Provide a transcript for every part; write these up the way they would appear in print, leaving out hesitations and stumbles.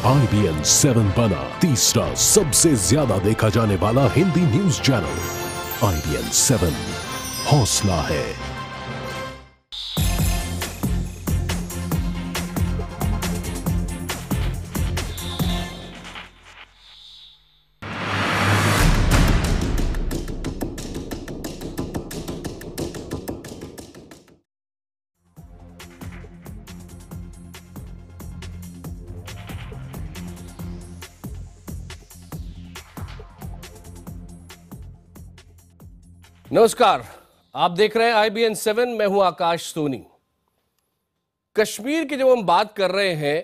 IBN 7 बना तीसरा सबसे ज्यादा देखा जाने वाला हिंदी न्यूज चैनल। IBN 7 हौसला है। नमस्कार, आप देख रहे हैं IBN 7। मैं हूं आकाश सोनी। कश्मीर की जब हम बात कर रहे हैं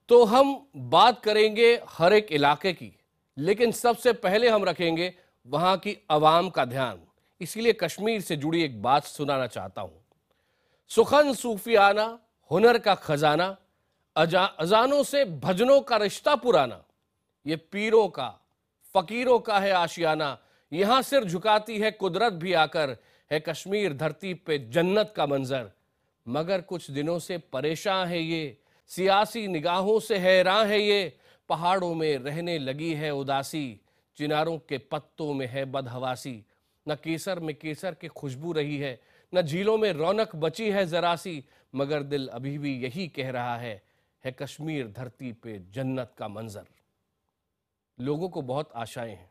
तो हम बात करेंगे हर एक इलाके की, लेकिन सबसे पहले हम रखेंगे वहां की आवाम का ध्यान। इसीलिए कश्मीर से जुड़ी एक बात सुनाना चाहता हूं। सुखन सूफियाना, हुनर का खजाना, अजानों से भजनों का रिश्ता पुराना, ये पीरों का फकीरों का है आशियाना। यहां सिर झुकाती है कुदरत भी आकर, है कश्मीर धरती पे जन्नत का मंजर। मगर कुछ दिनों से परेशान है ये, सियासी निगाहों से हैरान है ये। पहाड़ों में रहने लगी है उदासी, चिनारों के पत्तों में है बदहवासी। न केसर में केसर की खुशबू रही है, न झीलों में रौनक बची है जरा सी। मगर दिल अभी भी यही कह रहा है कश्मीर धरती पे जन्नत का मंजर। लोगों को बहुत आशाएं हैं।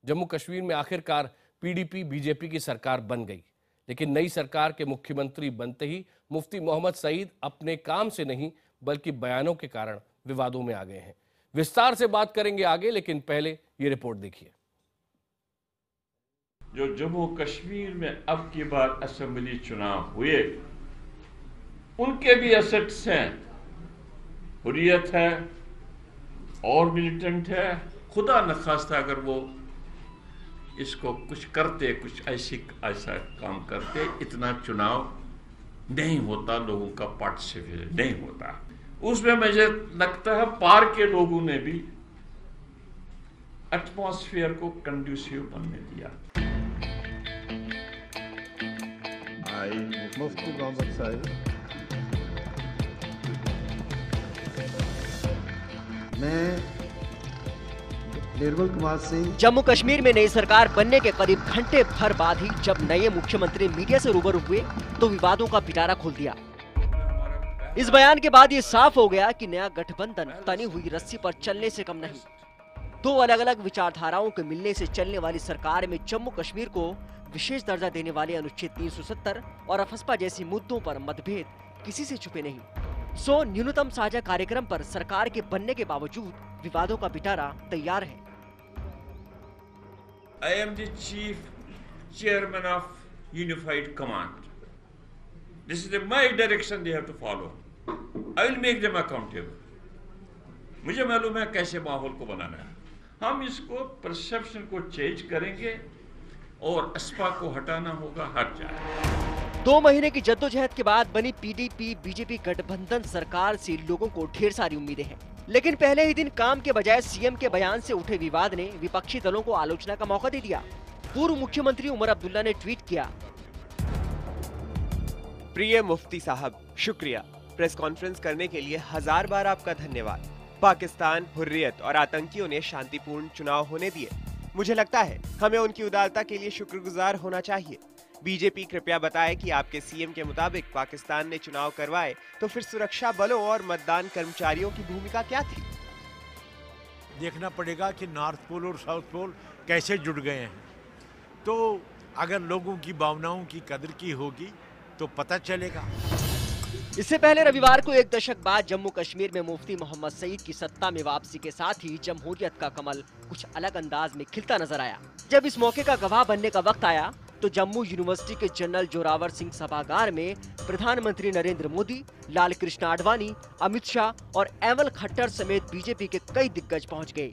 जम्मू कश्मीर में आखिरकार PDP बीजेपी की सरकार बन गई, लेकिन नई सरकार के मुख्यमंत्री बनते ही मुफ्ती मोहम्मद सईद अपने काम से नहीं बल्कि बयानों के कारण विवादों में आ गए हैं। विस्तार से बात करेंगे आगे, लेकिन पहले ये रिपोर्ट देखिए। जो जम्मू कश्मीर में अब की बार असेंबली चुनाव हुए, उनके भी एसेट्स हैं, हुर्रियत है और मिलिटेंट है। खुदा न खास्ता अगर वो इसको कुछ करते, कुछ ऐसा काम करते, इतना चुनाव नहीं होता, लोगों का पार्टिसिपेशन नहीं होता। उसमें मुझे लगता है पार के लोगों ने भी एटमॉस्फेयर को कंड्यूसिव बनने दिया। मुफ्ती मोहम्मद सईद, मैं निर्मल कुमार सिंह। जम्मू कश्मीर में नई सरकार बनने के करीब घंटे भर बाद ही जब नए मुख्यमंत्री मीडिया से रूबरू हुए तो विवादों का पिटारा खोल दिया। इस बयान के बाद ये साफ हो गया कि नया गठबंधन तनी हुई रस्सी पर चलने से कम नहीं। दो अलग अलग विचारधाराओं के मिलने से चलने वाली सरकार में जम्मू कश्मीर को विशेष दर्जा देने वाले अनुच्छेद 370 और अफस्पा जैसे मुद्दों पर मतभेद किसी से छुपे नहीं। सो न्यूनतम साझा कार्यक्रम पर सरकार के बनने के बावजूद विवादों का पिटारा तैयार है। I am the chief chairman of Unified Command. This is my direction they have to follow. I will make them accountable. मुझे मालूम है कैसे माहौल को बनाना है। हम इसको परसेप्शन को चेंज करेंगे और अस्पा को हटाना होगा, हट जाए। 2 महीने की जद्दोजहद के बाद बनी PDP बीजेपी गठबंधन सरकार से लोगों को ढेर सारी उम्मीदें हैं, लेकिन पहले ही दिन काम के बजाय सीएम के बयान से उठे विवाद ने विपक्षी दलों को आलोचना का मौका दे दिया। पूर्व मुख्यमंत्री उमर अब्दुल्ला ने ट्वीट किया, प्रिय मुफ्ती साहब, शुक्रिया। प्रेस कॉन्फ्रेंस करने के लिए 1000 बार आपका धन्यवाद। पाकिस्तान, हुर्रियत और आतंकियों ने शांतिपूर्ण चुनाव होने दिए। मुझे लगता है हमें उनकी उदारता के लिए शुक्रगुजार होना चाहिए। बीजेपी कृपया बताए कि आपके सीएम के मुताबिक पाकिस्तान ने चुनाव करवाए तो फिर सुरक्षा बलों और मतदान कर्मचारियों की भूमिका क्या थी? देखना पड़ेगा कि नॉर्थ पोल और साउथ पोल कैसे जुड़ गए हैं। तो अगर लोगों की भावनाओं की कदर की होगी तो पता चलेगा। इससे पहले रविवार को 1 दशक बाद जम्मू कश्मीर में मुफ्ती मोहम्मद सईद की सत्ता में वापसी के साथ ही जमहूरियत का कमल कुछ अलग अंदाज में खिलता नजर आया। जब इस मौके का गवाह बनने का वक्त आया तो जम्मू यूनिवर्सिटी के जनरल जोरावर सिंह सभागार में प्रधानमंत्री नरेंद्र मोदी, लाल कृष्ण आडवाणी, अमित शाह और एवल खट्टर समेत बीजेपी के कई दिग्गज पहुंच गए।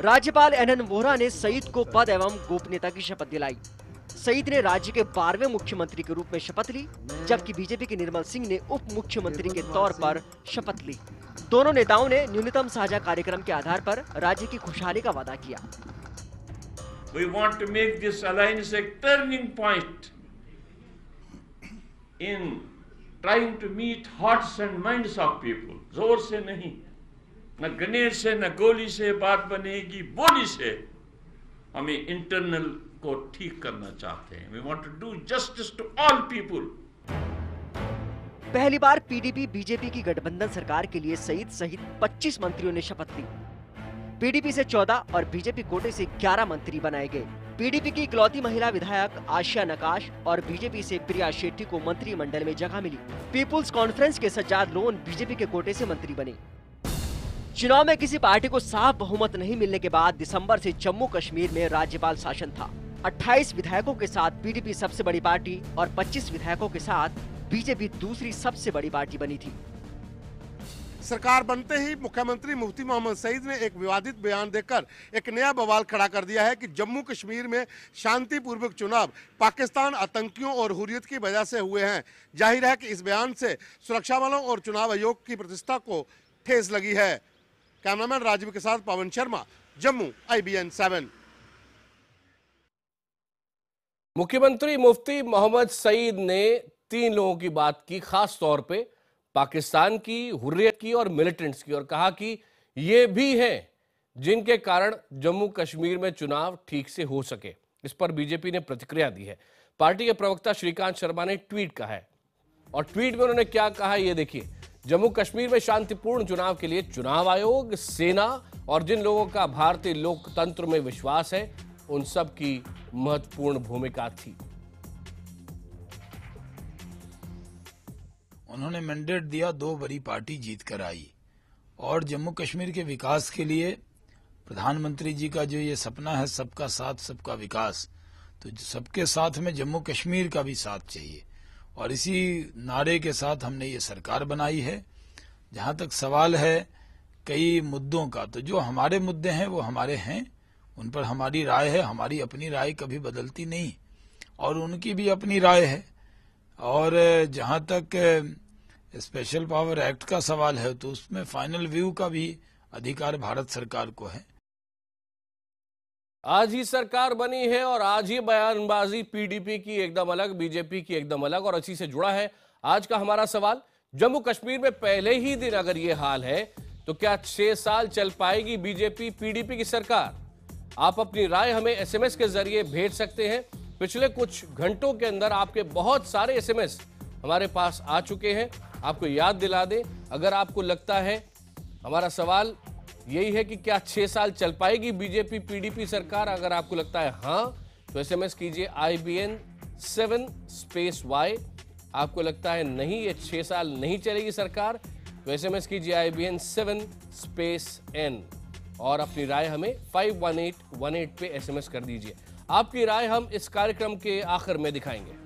राज्यपाल NN वोहरा ने सईद को पद एवं गोपनीयता की शपथ दिलाई। सईद ने राज्य के 12वें मुख्यमंत्री के रूप में शपथ ली, जबकि बीजेपी के निर्मल सिंह ने उप मुख्यमंत्री के तौर पर शपथ ली। दोनों नेताओं ने न्यूनतम साझा कार्यक्रम के आधार पर राज्य की खुशहाली का वादा किया। We want to make this alliance a turning point in trying to meet hearts and minds of people. जोर से नहीं, न गणेश से न गोली से बात बनेगी बोली से। हमें इंटरनल को ठीक करना चाहते हैं। We want to do justice to all people. पहली बार पीडीपी बीजेपी की गठबंधन सरकार के लिए सईद सहित 25 मंत्रियों ने शपथ ली। पीडीपी से 14 और बीजेपी कोटे से 11 मंत्री बनाए गए। पीडीपी की इकलौती महिला विधायक आशिया नकाश और बीजेपी से प्रिया शेट्टी को मंत्रिमंडल में जगह मिली। पीपुल्स कॉन्फ्रेंस के सज्जाद लोन बीजेपी के कोटे से मंत्री बने। चुनाव में किसी पार्टी को साफ बहुमत नहीं मिलने के बाद दिसंबर से जम्मू कश्मीर में राज्यपाल शासन था। 28 विधायकों के साथ पीडीपी सबसे बड़ी पार्टी और 25 विधायकों के साथ बीजेपी दूसरी सबसे बड़ी पार्टी बनी थी। सरकार बनते ही मुख्यमंत्री मुफ्ती मोहम्मद सईद ने एक विवादित बयान देकर एक नया बवाल खड़ा कर दिया है कि जम्मू कश्मीर में शांतिपूर्वक चुनाव पाकिस्तान आतंकियों और हुर्रियत की वजह से हुए हैं। जाहिर है कि इस बयान से सुरक्षा बलों और चुनाव आयोग की प्रतिष्ठा को ठेस लगी है। कैमरामैन राजीव के साथ पवन शर्मा, जम्मू, IBN 7। मुख्यमंत्री मुफ्ती मोहम्मद सईद ने 3 लोगों की बात की, खास तौर पे पाकिस्तान की, हुर्रियत की और मिलिटेंट्स की, और कहा कि ये भी हैं जिनके कारण जम्मू कश्मीर में चुनाव ठीक से हो सके। इस पर बीजेपी ने प्रतिक्रिया दी है। पार्टी के प्रवक्ता श्रीकांत शर्मा ने ट्वीट कहा है और ट्वीट में उन्होंने क्या कहा ये देखिए। जम्मू कश्मीर में शांतिपूर्ण चुनाव के लिए चुनाव आयोग, सेना और जिन लोगों का भारतीय लोकतंत्र में विश्वास है उन सब की महत्वपूर्ण भूमिका थी। उन्होंने मैंडेट दिया, 2 बड़ी पार्टी जीत कर आई और जम्मू कश्मीर के विकास के लिए प्रधानमंत्री जी का जो ये सपना है सबका साथ सबका विकास, तो सबके साथ में जम्मू कश्मीर का भी साथ चाहिए और इसी नारे के साथ हमने ये सरकार बनाई है। जहां तक सवाल है कई मुद्दों का, तो जो हमारे मुद्दे हैं वो हमारे हैं, उन पर हमारी राय है। हमारी अपनी राय कभी बदलती नहीं और उनकी भी अपनी राय है। और जहां तक स्पेशल पावर एक्ट का सवाल है तो उसमें फाइनल व्यू का भी अधिकार भारत सरकार को है। आज ही सरकार बनी है और आज ही बयानबाजी पीडीपी की एकदम अलग, बीजेपी की एकदम अलग, और इसी से जुड़ा है आज का हमारा सवाल। जम्मू कश्मीर में पहले ही दिन अगर ये हाल है तो क्या 6 साल चल पाएगी बीजेपी पीडीपी की सरकार? आप अपनी राय हमें SMS के जरिए भेज सकते हैं। पिछले कुछ घंटों के अंदर आपके बहुत सारे SMS हमारे पास आ चुके हैं। आपको याद दिला दें, अगर आपको लगता है, हमारा सवाल यही है कि क्या 6 साल चल पाएगी बीजेपी पीडीपी सरकार? अगर आपको लगता है हाँ तो SMS कीजिए IBN 7Y। आपको लगता है नहीं, ये 6 साल नहीं चलेगी सरकार, तो SMS कीजिए IBN 7N और अपनी राय हमें 51818 पे SMS कर दीजिए। आपकी राय हम इस कार्यक्रम के आखिर में दिखाएंगे।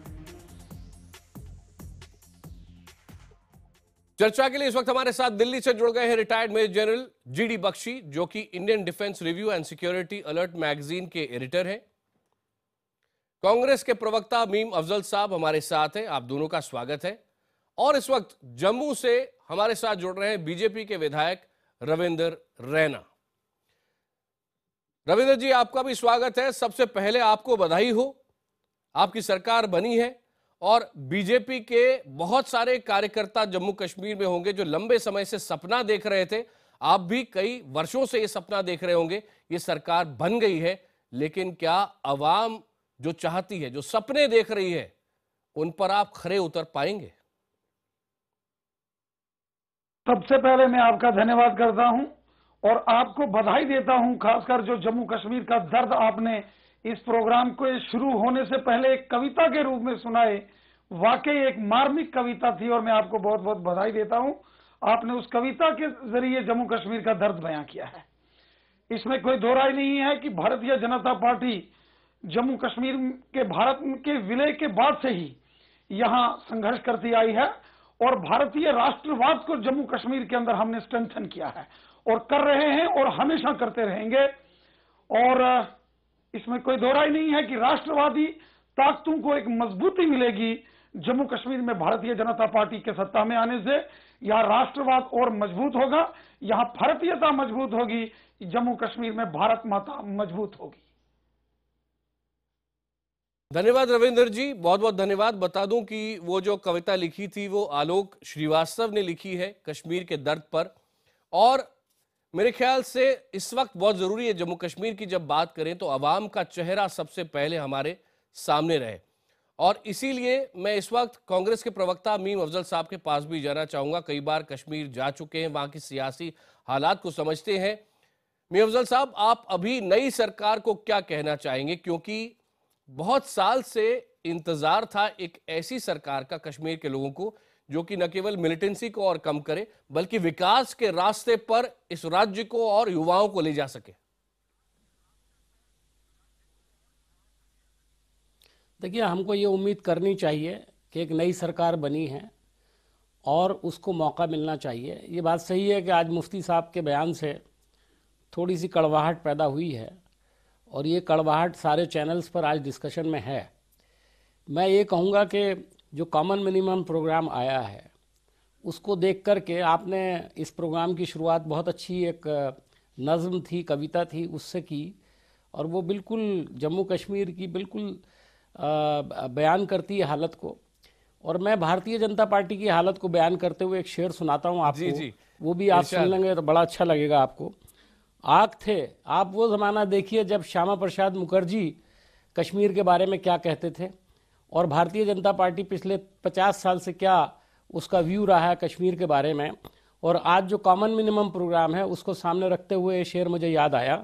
चर्चा के लिए इस वक्त हमारे साथ दिल्ली से जुड़ गए हैं retired major general GD Bakshi, जो कि Indian defence review and security alert magazine के एडिटर हैं। कांग्रेस के प्रवक्ता मीम अफजल साहब हमारे साथ हैं, आप दोनों का स्वागत है। और इस वक्त जम्मू से हमारे साथ जुड़ रहे हैं बीजेपी के विधायक रविंदर रैना। रविंदर जी, आपका भी स्वागत है। सबसे पहले आपको बधाई हो, आपकी सरकार बनी है और बीजेपी के बहुत सारे कार्यकर्ता जम्मू कश्मीर में होंगे जो लंबे समय से सपना देख रहे थे। आप भी कई वर्षों से ये सपना देख रहे होंगे, ये सरकार बन गई है, लेकिन क्या अवाम जो चाहती है, जो सपने देख रही है, उन पर आप खरे उतर पाएंगे? सबसे पहले मैं आपका धन्यवाद करता हूं और आपको बधाई देता हूं, खासकर जो जम्मू कश्मीर का दर्द आपने इस प्रोग्राम को शुरू होने से पहले एक कविता के रूप में सुनाए। वाकई एक मार्मिक कविता थी और मैं आपको बहुत बहुत बधाई देता हूं। आपने उस कविता के जरिए जम्मू कश्मीर का दर्द बयां किया है। इसमें कोई दो राय नहीं है कि भारतीय जनता पार्टी जम्मू कश्मीर के भारत के विलय के बाद से ही यहां संघर्ष करती आई है और भारतीय राष्ट्रवाद को जम्मू कश्मीर के अंदर हमने स्ट्रेंथन किया है और कर रहे हैं और हमेशा करते रहेंगे। और इसमें कोई दो राय नहीं है कि राष्ट्रवादी ताकतों को एक मजबूती मिलेगी जम्मू कश्मीर में भारतीय जनता पार्टी के सत्ता में आने से। यहाँ राष्ट्रवाद और मजबूत होगा, यहाँ भारतीयता मजबूत होगी, जम्मू कश्मीर में भारत माता मजबूत होगी। धन्यवाद रविंदर जी, बहुत बहुत धन्यवाद। बता दूं कि वो जो कविता लिखी थी वो आलोक श्रीवास्तव ने लिखी है कश्मीर के दर्द पर। और मेरे ख्याल से इस वक्त बहुत जरूरी है जम्मू कश्मीर की जब बात करें तो अवाम का चेहरा सबसे पहले हमारे सामने रहे, और इसीलिए मैं इस वक्त कांग्रेस के प्रवक्ता मीम अफजल साहब के पास भी जाना चाहूंगा। कई बार कश्मीर जा चुके हैं, वहां की सियासी हालात को समझते हैं। मीम अफजल साहब, आप अभी नई सरकार को क्या कहना चाहेंगे, क्योंकि बहुत साल से इंतजार था एक ऐसी सरकार का कश्मीर के लोगों को जो कि न केवल मिलिटेंसी को और कम करे बल्कि विकास के रास्ते पर इस राज्य को और युवाओं को ले जा सके। देखिए, हमको ये उम्मीद करनी चाहिए कि एक नई सरकार बनी है और उसको मौका मिलना चाहिए। ये बात सही है कि आज मुफ्ती साहब के बयान से थोड़ी सी कड़वाहट पैदा हुई है और ये कड़वाहट सारे चैनल्स पर आज डिस्कशन में है। मैं ये कहूँगा कि जो कॉमन मिनिमम प्रोग्राम आया है उसको देख कर के आपने इस प्रोग्राम की शुरुआत बहुत अच्छी एक नज़्म थी, कविता थी, उससे की, और वो बिल्कुल जम्मू कश्मीर की बिल्कुल बयान करती है हालत को। और मैं भारतीय जनता पार्टी की हालत को बयान करते हुए एक शेर सुनाता हूँ आपको। जी। वो भी आप सुन लेंगे तो बड़ा अच्छा लगेगा आपको। आग थे, आप वो ज़माना देखिए जब श्यामा प्रसाद मुखर्जी कश्मीर के बारे में क्या कहते थे, और भारतीय जनता पार्टी पिछले 50 साल से क्या उसका व्यू रहा है कश्मीर के बारे में। और आज जो कॉमन मिनिमम प्रोग्राम है उसको सामने रखते हुए ये शेर मुझे याद आया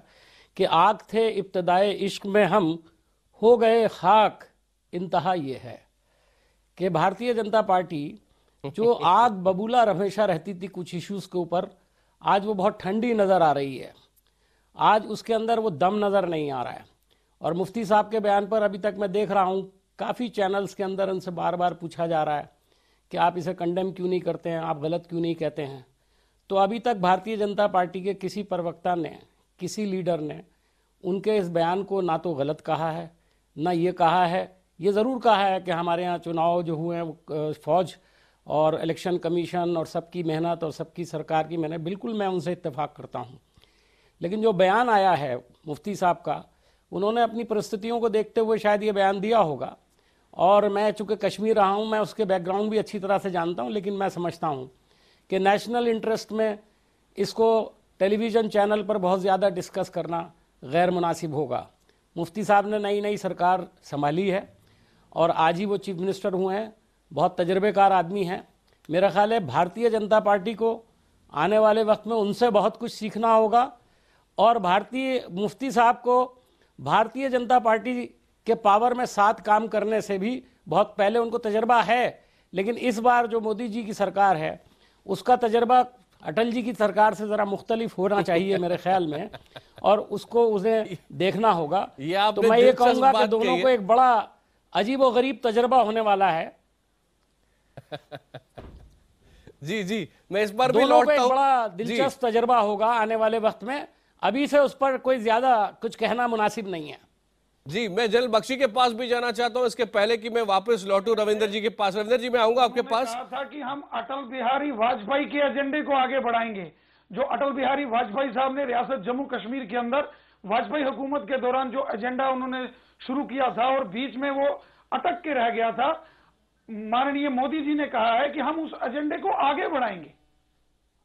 कि आग थे इब्तदाए इश्क में हम, हो गए खाक इंतहा ये है। कि भारतीय जनता पार्टी जो आग बबूला हमेशा रहती थी कुछ इश्यूज़ के ऊपर, आज वो बहुत ठंडी नज़र आ रही है। आज उसके अंदर वो दम नज़र नहीं आ रहा है। और मुफ्ती साहब के बयान पर अभी तक मैं देख रहा हूँ काफ़ी चैनल्स के अंदर उनसे बार बार पूछा जा रहा है कि आप इसे कंडेम क्यों नहीं करते हैं, आप गलत क्यों नहीं कहते हैं। तो अभी तक भारतीय जनता पार्टी के किसी प्रवक्ता ने, किसी लीडर ने उनके इस बयान को ना तो गलत कहा है, ना ये कहा है। ये ज़रूर कहा है कि हमारे यहाँ चुनाव जो हुए हैं फ़ौज और इलेक्शन कमीशन और सबकी मेहनत और सबकी सरकार की मेहनत, बिल्कुल मैं उनसे इत्तेफाक करता हूँ। लेकिन जो बयान आया है मुफ्ती साहब का, उन्होंने अपनी परिस्थितियों को देखते हुए शायद ये बयान दिया होगा। और मैं चूँकि कश्मीर रहा हूँ, मैं उसके बैकग्राउंड भी अच्छी तरह से जानता हूँ, लेकिन मैं समझता हूँ कि नेशनल इंटरेस्ट में इसको टेलीविज़न चैनल पर बहुत ज़्यादा डिस्कस करना गैर मुनासिब होगा। मुफ्ती साहब ने नई नई सरकार संभाली है और आज ही वो चीफ मिनिस्टर हुए हैं, बहुत तजर्बेकार आदमी हैं। मेरा ख्याल है भारतीय जनता पार्टी को आने वाले वक्त में उनसे बहुत कुछ सीखना होगा। और मुफ्ती साहब को भारतीय जनता पार्टी के पावर में साथ काम करने से भी बहुत पहले उनको तजर्बा है, लेकिन इस बार जो मोदी जी की सरकार है उसका तजर्बा अटल जी की सरकार से ज़रा मुख्तलिफ होना चाहिए मेरे ख्याल में, और उसको उसे देखना होगा। तो मैं ये कहूँगा कि दोनों को एक बड़ा अजीब और गरीब तजर्बा होने वाला है। जी जी, मैं इस पर भी लौटता हूं। बड़ा दिलचस्प तजर्बा होगा आने वाले वक्त में। अभी से उस पर कोई ज्यादा कुछ कहना मुनासिब नहीं है। जी, मैं जनरल बख्शी के पास भी जाना चाहता हूं, इसके पहले कि मैं वापस लौटूं रविंदर जी के पास। रविंदर जी, मैं आऊंगा आपके पास। कहा था कि हम अटल बिहारी वाजपेयी के एजेंडे को आगे बढ़ाएंगे। जो अटल बिहारी वाजपेयी साहब ने रियासत जम्मू कश्मीर के अंदर वाजपेयी हुकूमत के दौरान जो एजेंडा उन्होंने शुरू किया था और बीच में वो अटक के रह गया था, माननीय मोदी जी ने कहा है कि हम उस एजेंडे को आगे बढ़ाएंगे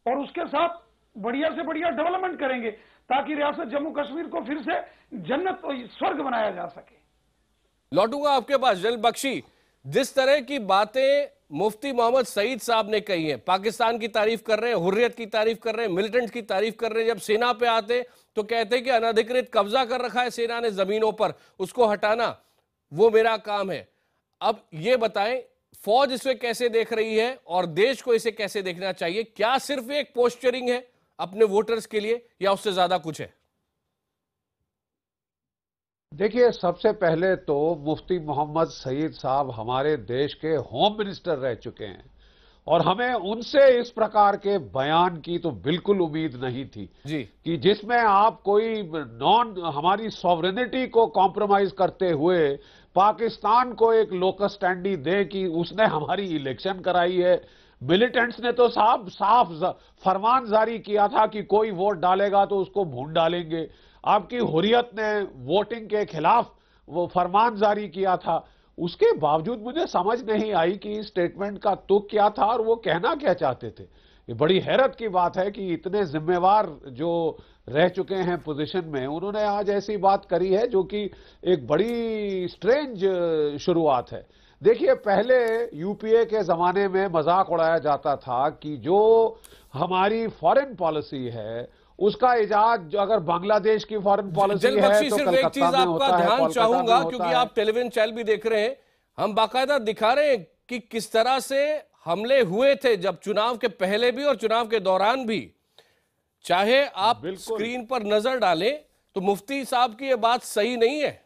और उसके साथ बढ़िया से बढ़िया डेवलपमेंट करेंगे ताकि रियासत जम्मू कश्मीर को फिर से जन्नत स्वर्ग बनाया जा सके। लौटूंगा आपके पास जनरल बख्शी। जिस तरह की बातें मुफ्ती मोहम्मद सईद साहब ने कही है, पाकिस्तान की तारीफ कर रहे हैं, हुर्रियत की तारीफ कर रहे हैं, मिलिटेंट की तारीफ कर रहे हैं, जब सेना पे आते तो कहते हैं कि अनधिकृत कब्जा कर रखा है सेना ने जमीनों पर, उसको हटाना वो मेरा काम है। अब ये बताएं, फौज इसे कैसे देख रही है और देश को इसे कैसे देखना चाहिए? क्या सिर्फ एक पोस्चरिंग है अपने वोटर्स के लिए या उससे ज्यादा कुछ है? देखिए, सबसे पहले तो मुफ्ती मोहम्मद सईद साहब हमारे देश के होम मिनिस्टर रह चुके हैं और हमें उनसे इस प्रकार के बयान की तो बिल्कुल उम्मीद नहीं थी जी, कि जिसमें आप कोई हमारी सॉवरेनिटी को कॉम्प्रोमाइज करते हुए पाकिस्तान को एक लोकस स्टैंडी दे कि उसने हमारी इलेक्शन कराई है। मिलिटेंट्स ने तो साफ फरमान जारी किया था कि कोई वोट डालेगा तो उसको भून डालेंगे। आपकी हुर्रियत ने वोटिंग के खिलाफ वो फरमान जारी किया था। उसके बावजूद मुझे समझ नहीं आई कि स्टेटमेंट का तुक क्या था और वो कहना क्या चाहते थे। ये बड़ी हैरत की बात है कि इतने जिम्मेवार जो रह चुके हैं पोजीशन में, उन्होंने आज ऐसी बात करी है जो कि एक बड़ी स्ट्रेंज शुरुआत है। देखिए, पहले यूपीए के जमाने में मजाक उड़ाया जाता था कि जो हमारी फॉरेन पॉलिसी है उसका इजाद अगर बांग्लादेश की फॉरेन पॉलिसी है तो सिर्फ एक चीज आपका ध्यान चाहूंगा, क्योंकि आप टेलीविजन चैनल भी देख रहे हैं, हम बाकायदा दिखा रहे हैं कि किस तरह से हमले हुए थे जब चुनाव के पहले भी और चुनाव के दौरान भी। चाहे आप स्क्रीन पर नजर डालें तो मुफ्ती साहब की यह बात सही नहीं है।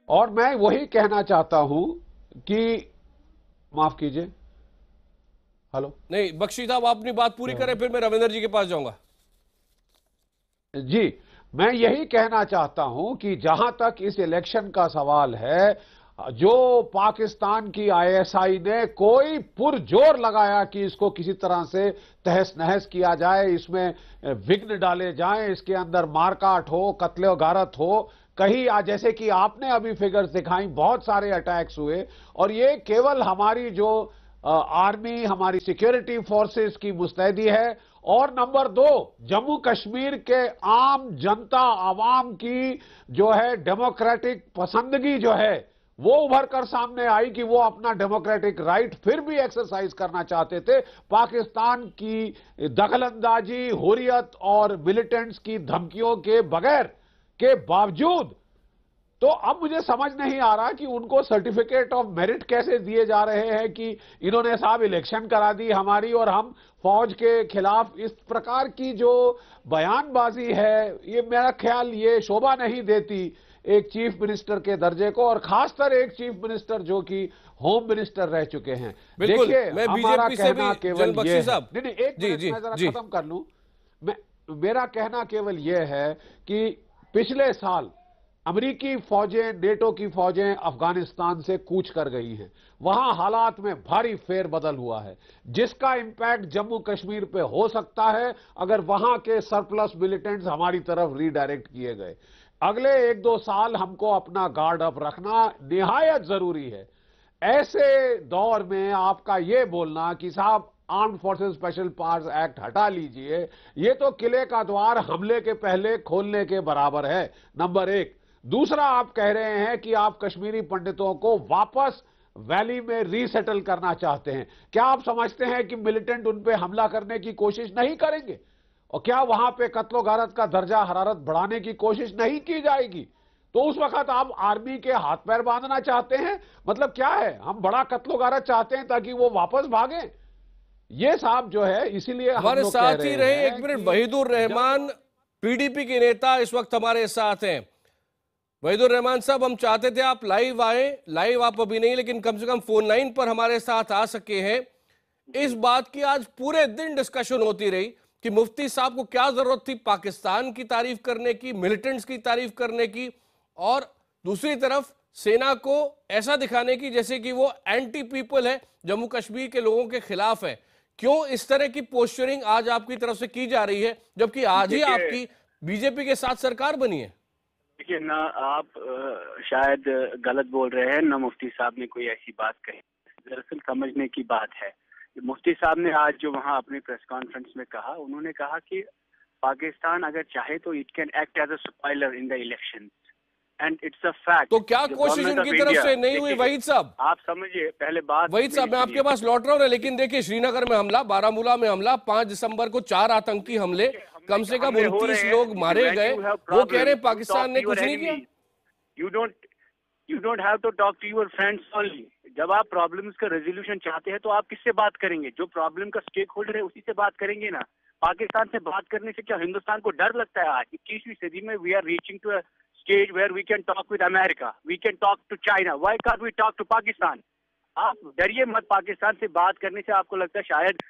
और मैं वही कहना चाहता हूं कि माफ कीजिए, हेलो, नहीं बख्शी साहब, आप अपनी बात पूरी करें, फिर मैं रविंदर जी के पास जाऊंगा। जी, मैं यही कहना चाहता हूं कि जहां तक इस इलेक्शन का सवाल है, जो पाकिस्तान की आईएसआई ने कोई पुरजोर लगाया कि इसको किसी तरह से तहस नहस किया जाए, इसमें विघ्न डाले जाएं, इसके अंदर मारकाट हो, कत्ले गारत हो, कहीं जैसे कि आपने अभी फिगर्स दिखाई, बहुत सारे अटैक्स हुए, और ये केवल हमारी जो आर्मी, हमारी सिक्योरिटी फोर्सेस की मुस्तैदी है। और नंबर 2, जम्मू कश्मीर के आम जनता आवाम की जो है डेमोक्रेटिक पसंदगी जो है वो उभर कर सामने आई कि वो अपना डेमोक्रेटिक राइट फिर भी एक्सरसाइज करना चाहते थे, पाकिस्तान की दखलंदाजी, हुर्रियत और मिलिटेंट्स की धमकियों के बगैर के बावजूद। तो अब मुझे समझ नहीं आ रहा कि उनको सर्टिफिकेट ऑफ मेरिट कैसे दिए जा रहे हैं कि इन्होंने साहब इलेक्शन करा दी हमारी और हम फौज के खिलाफ। इस प्रकार की जो बयानबाजी है, ये मेरा ख्याल ये शोभा नहीं देती एक चीफ मिनिस्टर के दर्जे को, और खासकर एक चीफ मिनिस्टर जो कि होम मिनिस्टर रह चुके हैं। देखिए, हमारा कहना केवल ये है, नहीं एक मिनट मैं जरा खत्म कर लूं। मेरा कहना केवल ये है कि पिछले साल अमेरिकी फौजें, नेटो की फौजें अफगानिस्तान से कूच कर गई हैं। वहां हालात में भारी फेरबदल हुआ है, जिसका इंपैक्ट जम्मू कश्मीर पे हो सकता है अगर वहां के सरप्लस मिलिटेंट्स हमारी तरफ रीडायरेक्ट किए गए। अगले 1-2 साल हमको अपना गार्ड अप रखना निहायत जरूरी है। ऐसे दौर में आपका ये बोलना कि साहब armed forces special powers act हटा लीजिए, ये तो किले का द्वार हमले के पहले खोलने के बराबर है, नंबर 1। दूसरा, आप कह रहे हैं कि आप कश्मीरी पंडितों को वापस वैली में रीसेटल करना चाहते हैं। क्या आप समझते हैं कि मिलिटेंट उन पे हमला करने की कोशिश नहीं करेंगे? और क्या वहां पे कत्लो गारत का दर्जा हरारत बढ़ाने की कोशिश नहीं की जाएगी? तो उस वक्त आप आर्मी के हाथ पैर बांधना चाहते हैं? मतलब क्या है, हम बड़ा कत्लो गारत चाहते हैं ताकि वो वापस भागे? ये साहब जो है, इसीलिए हमारे साथ ही रहे एक मिनट वहीदुर रहमान, पीडीपी के नेता इस वक्त हमारे साथ हैं। वहीदुर रहमान साहब, हम चाहते थे आप लाइव आए, लाइव आप अभी नहीं, लेकिन कम से कम फोन लाइन पर हमारे साथ आ सके हैं। इस बात की आज पूरे दिन डिस्कशन होती रही कि मुफ्ती साहब को क्या जरूरत थी पाकिस्तान की तारीफ करने की, मिलिटेंट्स की तारीफ करने की, और दूसरी तरफ सेना को ऐसा दिखाने की जैसे कि वो एंटी पीपल है, जम्मू कश्मीर के लोगों के खिलाफ है। क्यों इस तरह की पोस्चरिंग आज आपकी तरफ से की जा रही है, जबकि आज ही आपकी बीजेपी के साथ सरकार बनी है? देखिए ना, आप शायद गलत बोल रहे हैं, ना मुफ्ती साहब ने कोई ऐसी बात कही। दरअसल समझने की बात है, मुफ्ती साहब ने आज जो वहां अपनी प्रेस कॉन्फ्रेंस में कहा, उन्होंने कहा कि पाकिस्तान अगर चाहे तो it can act as a spoiler in the election, and it's a fact. तो क्या कोशिश उनकी तरफ से नहीं हुई? वहीद साहब, आप समझिए पहले बात। वहीद साहब, मैं आपके पास लौट रहा हूँ, लेकिन देखिए श्रीनगर में हमला, बारामूला में हमला, 5 दिसंबर को 4 आतंकी हमले, कम से कम 29 लोग मारे गए। वो कह रहे पाकिस्तान ने कुछ नहीं किया। You don't have to talk to your friends only. जब आप प्रॉब्लम्स का रेजोल्यूशन चाहते हैं तो आप किससे बात करेंगे? जो प्रॉब्लम का स्टेक होल्डर है उसी से बात करेंगे ना। पाकिस्तान से बात करने से क्या हिंदुस्तान को डर लगता है? आज 21वीं सदी में we are reaching to a stage where we can talk with America, we can talk to China, why can't we talk to Pakistan? आप डरिए मत, पाकिस्तान से बात करने से आपको लगता है शायद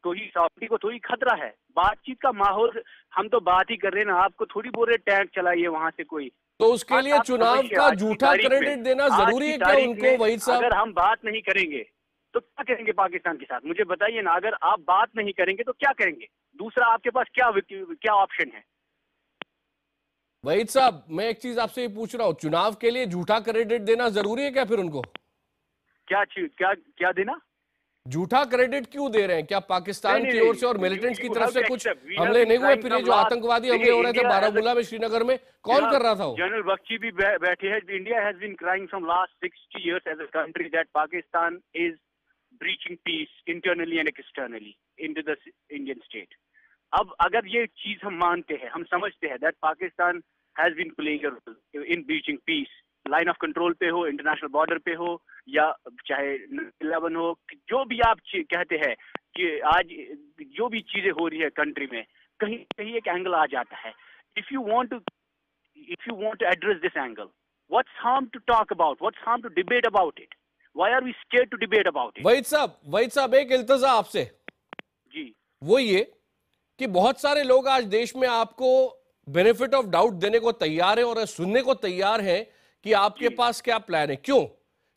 कोई सऊदी को थोड़ी खतरा है। बातचीत का माहौल, हम तो बात ही कर रहे हैं ना, आपको थोड़ी बोल रहे टैंक चलाइए वहां से कोई। तो उसके लिए चुनाव का झूठा क्रेडिट देना जरूरी है क्या उनको? वहीद साहब, अगर हम बात नहीं करेंगे तो क्या करेंगे पाकिस्तान के साथ? मुझे बताइए ना, अगर आप बात नहीं करेंगे तो क्या करेंगे? दूसरा आपके पास क्या ऑप्शन है? वहीद साहब, मैं एक चीज आपसे पूछ रहा हूँ, चुनाव के लिए झूठा क्रेडिट देना जरूरी है क्या फिर उनको? क्या देना? झूठा क्रेडिट क्यों दे रहे हैं? क्या पाकिस्तान नहीं, की नहीं, ओर से और मिलिटेंट्स की तरफ से कुछ we हमले have नहीं been हुए? trying फिर ये from जो last- आतंकवादी हमले देखिए, हो रहे थे India बारामूला में, श्रीनगर में, कौन कर रहा था वो? जनरल बख्शी भी बैठे हैं. India has been crying from last 60 years as a country that Pakistan is breaching peace internally and externally into the Indian state. अब अगर ये चीज हम मानते हैं, हम समझते हैं that Pakistan has been playing a role in breaching peace, line of control पे हो, इंटरनेशनल बॉर्डर पे हो, या चाहे 11 हो, जो भी आप कहते हैं कि आज जो भी चीजें हो रही है कंट्री में, कहीं कहीं एक एंगल आ जाता है. If you want to address this angle, what's harm to talk about, what's harm to debate about it, why are we scared to debate about it? Waheed साहब एक इल्तजा आपसे जी, वो ये कि बहुत सारे लोग आज देश में आपको बेनिफिट ऑफ डाउट देने को तैयार है और सुनने को तैयार है कि आपके पास क्या प्लान है. क्यों?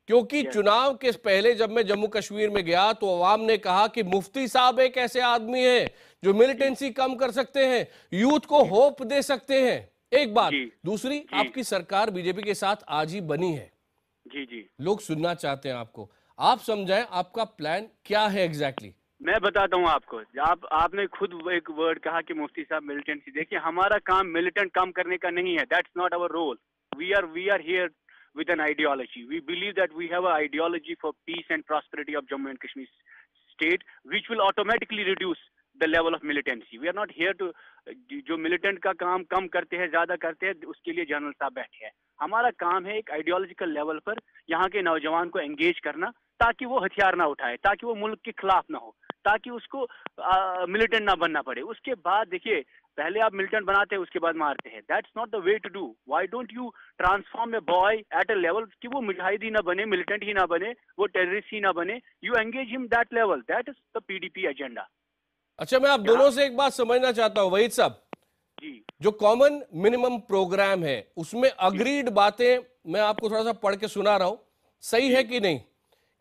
क्योंकि चुनाव के पहले जब मैं जम्मू कश्मीर में गया तो अवाम ने कहा कि मुफ्ती साहब एक ऐसे आदमी हैं जो मिलिटेंसी कम कर सकते हैं, यूथ को होप दे सकते हैं. एक बात. दूसरी, आपकी सरकार बीजेपी के साथ आज ही बनी है. जी, लोग सुनना चाहते हैं आपको. आप समझाएं आपका प्लान क्या है एग्जैक्टली. मैं बताता हूँ आपको. आपने खुद एक वर्ड कहा कि मुफ्ती साहब मिलिटेंसी. देखिए, हमारा काम मिलिटेंट कम करने का नहीं है. That's not our role. We are here with an ideology. We believe that we have an ideology for peace and prosperity of Jammu and Kashmir state, which will automatically reduce the level of militancy. We are not here to जो militant का काम कम करते हैं, ज्यादा करते हैं, उसके लिए जनरल साहब बैठे हैं. हमारा काम है एक आइडियोलॉजिकल लेवल पर यहाँ के नौजवान को एंगेज करना, ताकि वो हथियार ना उठाए, ताकि वो मुल्क के खिलाफ ना हो, ताकि उसको मिलिटेंट ना बनना पड़े. उसके बाद देखिए, पहले आप मिलिटेंट बनाते हैं, उसके बाद मारते हैं. That's not the way to do. Why don't you transform a boy at a level कि वो मुजाहिदी ना बने, मिलिटेंट ही ना बने, वो टेररिस्ट ही ना बने. You engage him that level. That is the PDP agenda. अच्छा, मैं आप दोनों से एक बात समझना चाहता हूं वहीद साहब. जी, जो कॉमन मिनिमम प्रोग्राम है उसमें अग्रीड बातें मैं आपको थोड़ा सा पढ़ के सुना रहा हूं, सही है कि नहीं?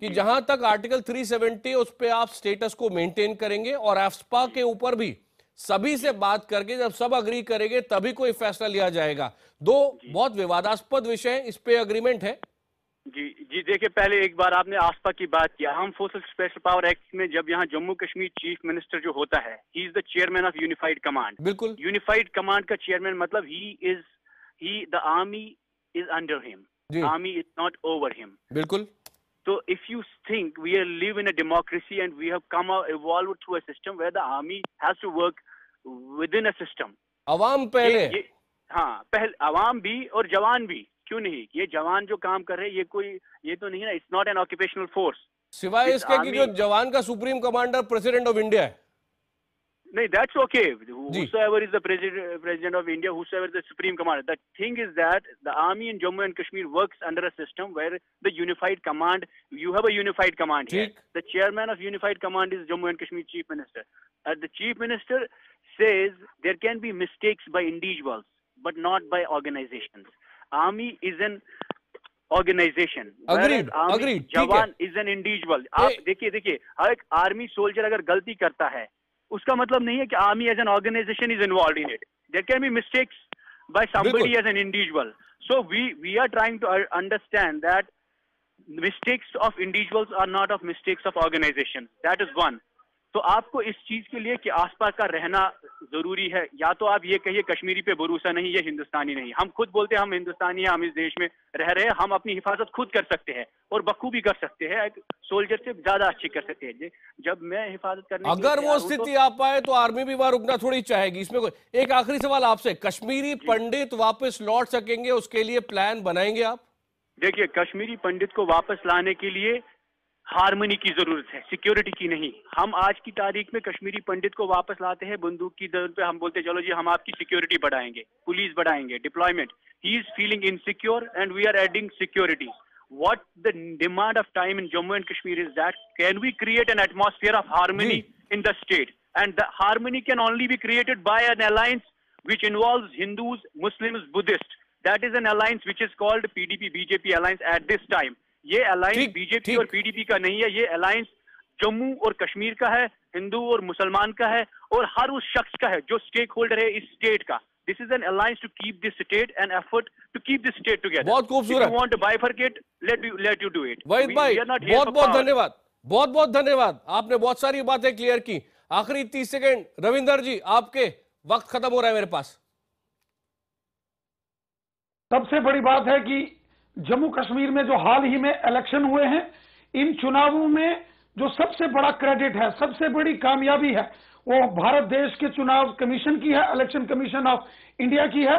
कि जहां तक आर्टिकल 370 उस पे आप स्टेटस को मेंटेन करेंगे और एफ्सपा के ऊपर भी सभी से बात करके जब सब अग्री करेंगे तभी कोई फैसला लिया जाएगा. दो बहुत विवादास्पद विषय, इस पे अग्रीमेंट है? जी देखिए, पहले एक बार आपने आसपा की बात किया. हम फोर्स स्पेशल पावर एक्ट में जब यहाँ जम्मू कश्मीर चीफ मिनिस्टर जो होता है, he is the chairman of unified command. बिल्कुल. यूनिफाइड कमांड का चेयरमैन मतलब the army is under him, army is not over him. बिल्कुल. So if you think we live in a democracy and we have evolved through a system where the army has to work within a system. अवाम पहले. हाँ, पहले अवाम भी और जवान भी. क्यों नहीं? ये जवान जो काम कर रहे हैं, ये तो नहीं है ना. It's not an occupational force. सिवाय इसके कि जो जवान का supreme commander president of India है. नहीं, that's okay. Whosoever is the president of India, whosoever is the supreme commander. The thing is that the army in Jammu and Kashmir works under a system where the unified command, you have a unified command here. The chairman of unified command is Jammu and Kashmir chief minister. The chief minister says there can be mistakes by individuals, but not by organizations. Army is an organization. Agreed. जवान is an individual. आप देखिए, हर एक army soldier अगर गलती करता है, उसका मतलब नहीं है कि army as an organisation is involve in it. There can be mistakes by somebody as an individual. So we are trying to understand that mistakes of individuals are not of mistakes of organisation. That is one. तो आपको इस चीज के लिए कि आसपास का रहना जरूरी है. या तो आप ये कहिए कश्मीरी पे भरोसा नहीं, ये हिंदुस्तानी नहीं. हम खुद बोलते हैं हम हिंदुस्तानी हैं, हम इस देश में रह रहे हैं, हम अपनी हिफाजत खुद कर सकते हैं और बखूबी कर सकते हैं, सोल्जर से ज्यादा अच्छी कर सकते हैं. जब मैं हिफाजत करने अगर वो स्थिति आ पाए तो आर्मी भी वहां रुकना थोड़ी चाहेगी. इसमें कोई. एक आखिरी सवाल आपसे, कश्मीरी पंडित वापस लौट सकेंगे, उसके लिए प्लान बनाएंगे आप? देखिए, कश्मीरी पंडित को वापस लाने के लिए हार्मनी की जरूरत है, सिक्योरिटी की नहीं. हम आज की तारीख में कश्मीरी पंडित को वापस लाते हैं बंदूक की दर पे. हम बोलते हैं चलो जी हम आपकी सिक्योरिटी बढ़ाएंगे, पुलिस बढ़ाएंगे, deployment. He is feeling insecure and we are adding security. What the demand of time in Jammu and Kashmir is that can we create an atmosphere of harmony in the state, and the harmony can only be created by an alliance which involves Hindus, Muslims, Buddhists. That is an alliance which is called PDP BJP alliance at this time. ये alliance BJP और PDP का नहीं है, ये alliance Jammu और कश्मीर का है, हिंदू और मुसलमान का है, और हर उस शख्स का है जो स्टेक होल्डर है इस स्टेट का. This is an alliance to keep this state and effort to keep this state together. बहुत खूबसूरत. If you want to bifurcate, let you do it. Waheed भाई, बहुत बहुत धन्यवाद. बहुत बहुत धन्यवाद, आपने बहुत सारी बातें क्लियर की। आखिरी 30 सेकेंड रविंदर जी, आपके, वक्त खत्म हो रहा है मेरे पास। सबसे बड़ी बात है कि जम्मू कश्मीर में जो हाल ही में इलेक्शन हुए हैं, इन चुनावों में जो सबसे बड़ा क्रेडिट है, सबसे बड़ी कामयाबी है, वो भारत देश के चुनाव कमीशन की है, इलेक्शन कमीशन ऑफ इंडिया की है।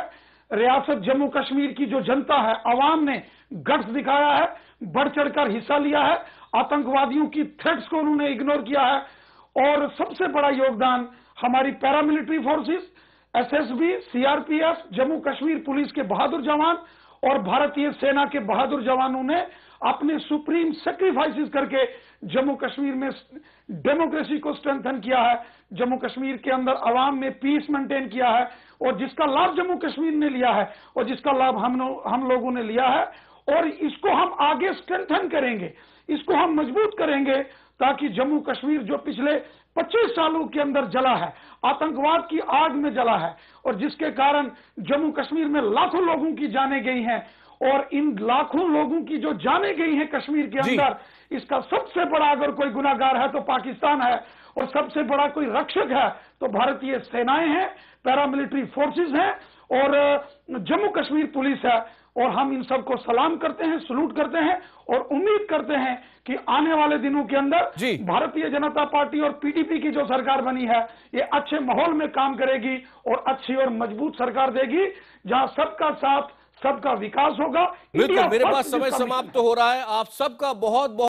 रियासत जम्मू कश्मीर की जो जनता है, आवाम ने गट्स दिखाया है, बढ़ चढ़कर हिस्सा लिया है, आतंकवादियों की थ्रेट्स को उन्होंने इग्नोर किया है। और सबसे बड़ा योगदान हमारी paramilitary forces, SSB, CRPF, Jammu Kashmir police के बहादुर जवान और भारतीय सेना के बहादुर जवानों ने अपने सुप्रीम सेक्रीफाइसेस करके जम्मू कश्मीर में डेमोक्रेसी को स्ट्रेंथन किया है, जम्मू कश्मीर के अंदर अवाम में पीस मेंटेन किया है, और जिसका लाभ जम्मू कश्मीर ने लिया है और जिसका लाभ हम लोगों ने लिया है। और इसको हम आगे स्ट्रेंथन करेंगे, इसको हम मजबूत करेंगे, ताकि जम्मू कश्मीर जो पिछले 25 सालों के अंदर जला है, आतंकवाद की आग में जला है, और जिसके कारण जम्मू कश्मीर में लाखों लोगों की जानें गई हैं, और इन लाखों लोगों की जो जानें गई हैं कश्मीर के अंदर, इसका सबसे बड़ा अगर कोई गुनाहगार है तो पाकिस्तान है, और सबसे बड़ा कोई रक्षक है तो भारतीय सेनाएं हैं, पैरामिलिट्री फोर्सेस हैं और जम्मू कश्मीर पुलिस है। और हम इन सबको सलाम करते हैं, सलूट करते हैं, और उम्मीद करते हैं कि आने वाले दिनों के अंदर भारतीय जनता पार्टी और पीडीपी की जो सरकार बनी है, ये अच्छे माहौल में काम करेगी और अच्छी और मजबूत सरकार देगी, जहां सबका साथ, सबका विकास होगा। बिल्कुल, मेरे पास समय समाप्त हो रहा है। आप सबका बहुत बहुत